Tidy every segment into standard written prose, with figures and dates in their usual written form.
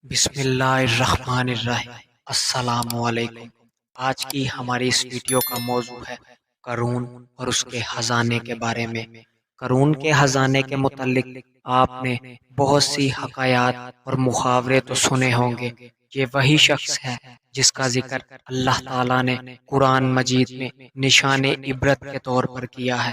بسم اللہ الرحمن الرحیم۔ السلام علیکم۔ آج کی ہماری اس ویڈیو کا موضوع ہے قارون اور اس کے خزانے کے بارے میں۔ قارون کے خزانے کے متعلق آپ نے بہت سی حکایات اور محاورے تو سنے ہوں گے۔ یہ وہی شخص ہے جس کا ذکر اللہ تعالیٰ نے قرآن مجید میں نشان عبرت کے طور پر کیا ہے۔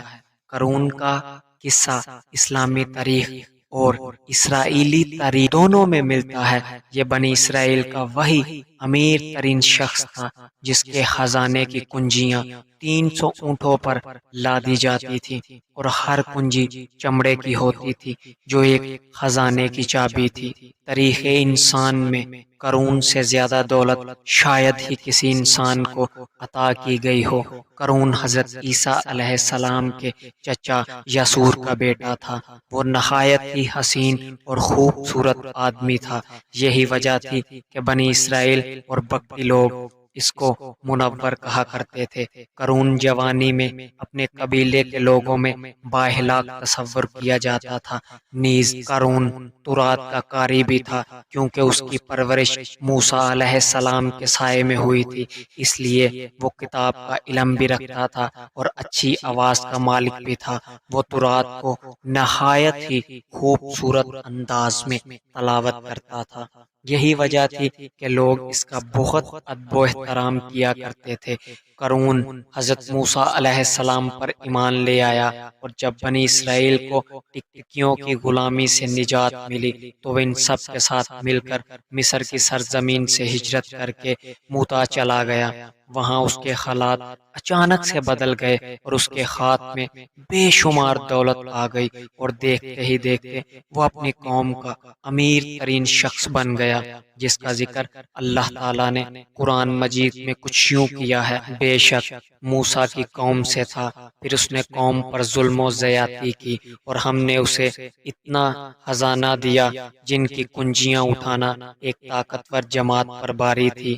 قارون کا قصہ اسلامی تاریخ اور اسرائیلی تاریخ دونوں میں ملتا ہے۔ یہ بنی اسرائیل کا وہی امیر ترین شخص تھا جس کے خزانے کی کنجیاں 300 اونٹوں پر لادی جاتی تھی اور ہر کنجی چمڑے کی ہوتی تھی جو ایک خزانے کی چابی تھی۔ تاریخ انسان میں قارون سے زیادہ دولت شاید ہی کسی انسان کو عطا کی گئی ہو۔ قارون حضرت عیسیٰ علیہ السلام کے چچا یسوع کا بیٹا تھا۔ وہ نہایت ہی حسین اور خوبصورت آدمی تھا۔ یہی وجہ تھی کہ بنی اسرائیل اور بقی لوگ اس کو منور کہا کرتے تھے۔ قارون جوانی میں اپنے قبیلے کے لوگوں میں بااخلاق تصور کیا جاتا تھا۔ نیز قارون تورات کا قاری بھی تھا، کیونکہ اس کی پرورش موسیٰ علیہ السلام کے سائے میں ہوئی تھی، اس لیے وہ کتاب کا علم بھی رکھتا تھا اور اچھی آواز کا مالک بھی تھا۔ وہ تورات کو نہایت ہی خوبصورت انداز میں تلاوت کرتا تھا۔ یہی وجہ تھی کہ لوگ اس کا بہت ادب و احترام کیا کرتے تھے۔ قارون حضرت موسیٰ علیہ السلام پر ایمان لے آیا، اور جب بنی اسرائیل کو ٹکٹکیوں کی غلامی سے نجات ملی تو وہ ان سب کے ساتھ مل کر مصر کی سرزمین سے ہجرت کر کے موتا چلا گیا۔ وہاں اس کے حالات اچانک سے بدل گئے اور اس کے ہاتھ میں بے شمار دولت آ گئی، اور دیکھتے ہی دیکھتے وہ اپنی قوم کا امیر ترین شخص بن گیا، جس کا ذکر اللہ تعالیٰ نے قرآن مجید میں کچھ یوں کیا ہے: بے شک موسیٰ کی قوم سے تھا، پھر اس نے قوم پر ظلم و زیادتی کی، اور ہم نے اسے اتنا خزانہ دیا جن کی کنجیاں اٹھانا ایک طاقتور جماعت پر باری تھی۔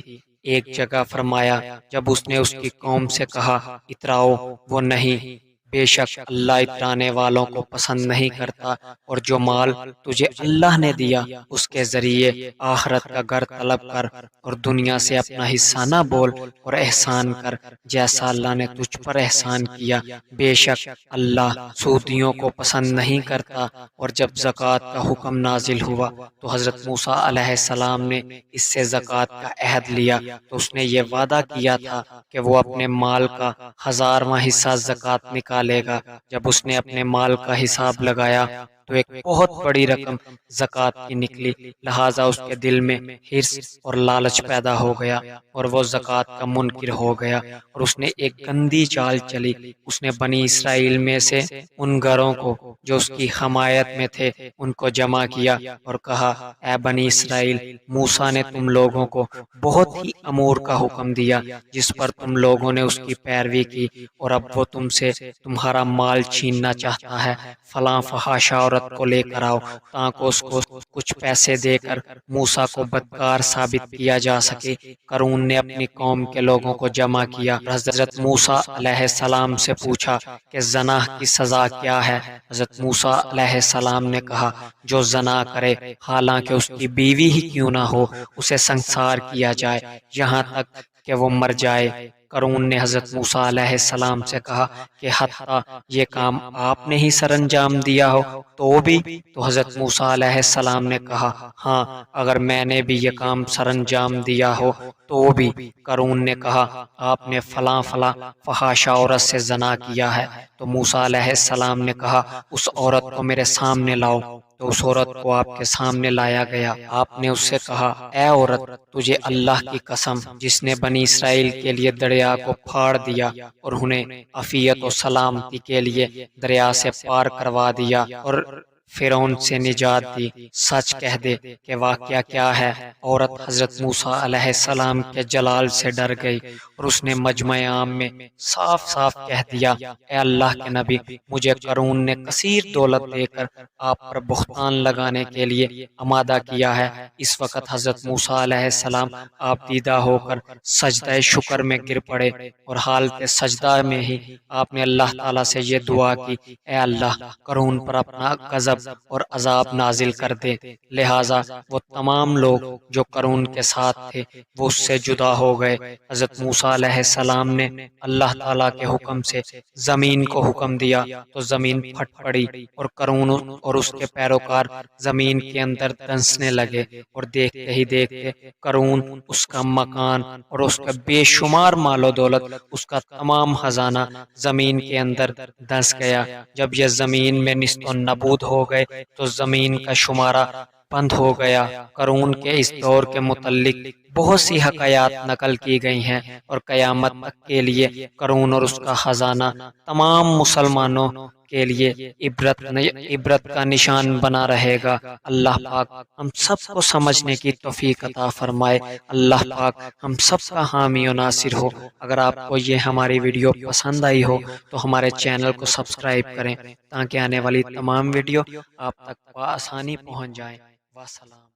ایک جگہ فرمایا، جب اس نے اس کی قوم سے کہا اتراؤ، وہ نہیں، بے شک اللہ اترانے والوں کو پسند نہیں کرتا، اور جو مال تجھے اللہ نے دیا اس کے ذریعے آخرت کا گھر طلب کر، اور دنیا سے اپنا حصہ نہ بول، اور احسان کر جیسا اللہ نے تجھ پر احسان کیا، بے شک اللہ سودیوں کو پسند نہیں کرتا۔ اور جب زکوٰۃ کا حکم نازل ہوا تو حضرت موسیٰ علیہ السلام نے اس سے زکوٰۃ کا عہد لیا، تو اس نے یہ وعدہ کیا تھا کہ وہ اپنے مال کا 1000واں حصہ زکوٰۃ نکالے گا۔ جب اس نے اپنے مال کا حساب لگایا تو ایک بہت بڑی رقم زکوٰۃ کی نکلی، لہٰذا اس کے دل میں حرص اور لالچ پیدا ہو گیا، اور وہ زکوٰۃ کا منکر ہو گیا، اور اس نے ایک گندی چال چلی۔ اس نے بنی اسرائیل میں سے ان گھروں کو جو اس کی حمایت میں تھے ان کو جمع کیا اور کہا، اے بنی اسرائیل، موسیٰ نے تم لوگوں کو بہت ہی امور کا حکم دیا جس پر تم لوگوں نے اس کی پیروی کی، اور اب وہ تم سے تمہارا مال چھیننا چاہتا ہے۔ فلاں فحاشہ عورت کو لے کر آؤ تاکہ اس کو کچھ پیسے دے کر موسیٰ کو بدکار ثابت کیا جا سکے۔ قارون نے اپنی قوم کے لوگوں کو جمع کیا، حضرت موسیٰ علیہ السلام سے پوچھا کہ زنا کی سزا کیا ہے؟ حضرت موسیٰ علیہ السلام نے کہا، جو زنا کرے حالانکہ اس کی بیوی ہی کیوں نہ ہو، اسے سنسار کیا جائے یہاں تک کہ وہ مر جائے۔ قارون نے حضرت موسیٰ علیہ السلام سے کہا کہ حتیٰ یہ کام آپ نے ہی سر انجام دیا ہو تو حضرت موسیٰ علیہ السلام نے کہا، ہاں، اگر میں نے بھی یہ کام سر انجام دیا ہو تو بھی۔ قارون نے کہا، آپ نے فلاں فلاں فحاشہ عورت سے زنا کیا ہے؟ تو موسیٰ علیہ السلام نے کہا، اس عورت کو میرے سامنے لاؤ۔ تو اس عورت کو آپ کے سامنے لایا گیا۔ آپ نے اس سے کہا، اے عورت، تجھے اللہ کی قسم جس نے بنی اسرائیل کے لیے دریا کو پھاڑ دیا اور انہیں عافیت و سلامتی کے لیے دریا سے پار کروا دیا اور فرعون سے نجات دی، سچ کہہ دے کہ واقعہ کیا ہے۔ عورت حضرت موسیٰ علیہ السلام کے جلال سے ڈر گئی، اور اس نے مجمع عام میں صاف صاف کہہ دیا، اے اللہ کے نبی، مجھے قارون نے کثیر دولت دے کر آپ پر بہتان لگانے کے لیے آمادہ کیا ہے۔ اس وقت حضرت موسیٰ علیہ السلام آپ دیدہ ہو کر سجدہ شکر میں گر پڑے، اور حالت سجدہ میں ہی آپ نے اللہ تعالیٰ سے یہ دعا کی، اے اللہ، قارون پر اپنا غضب اور عذاب نازل کر دے۔ لہٰذا وہ تمام لوگ جو قارون کے ساتھ تھے وہ اس سے جدا ہو گئے۔ حضرت موسیٰ علیہ السلام نے اللہ تعالیٰ کے حکم سے زمین کو حکم دیا تو زمین پھٹ پڑی، اور قارون اور اس کے پیروکار زمین کے اندر دنسنے لگے، اور دیکھتے ہی دیکھتے قارون، اس کا مکان اور اس کا بے شمار مال و دولت، اس کا تمام خزانہ زمین کے اندر دھنس گیا۔ جب یہ زمین میں نیست و نابود ہو گئے تو زمین کا شمارہ بند ہو گیا۔ قارون کے اس دور کے متعلق بہت سی حکایات نقل کی گئی ہیں، اور قیامت تک کے لیے قارون اور اس کا خزانہ تمام مسلمانوں کے لیے عبرت کا نشان بنا رہے گا۔ اللہ پاک ہم سب کو سمجھنے کی توفیق عطا فرمائے۔ اللہ پاک ہم سب کا حامی و ناصر ہو۔ اگر آپ کو یہ ہماری ویڈیو پسند آئی ہو تو ہمارے چینل کو سبسکرائب کریں تاکہ آنے والی تمام ویڈیو آپ تک بآسانی پہنچ جائیں۔ والسلام۔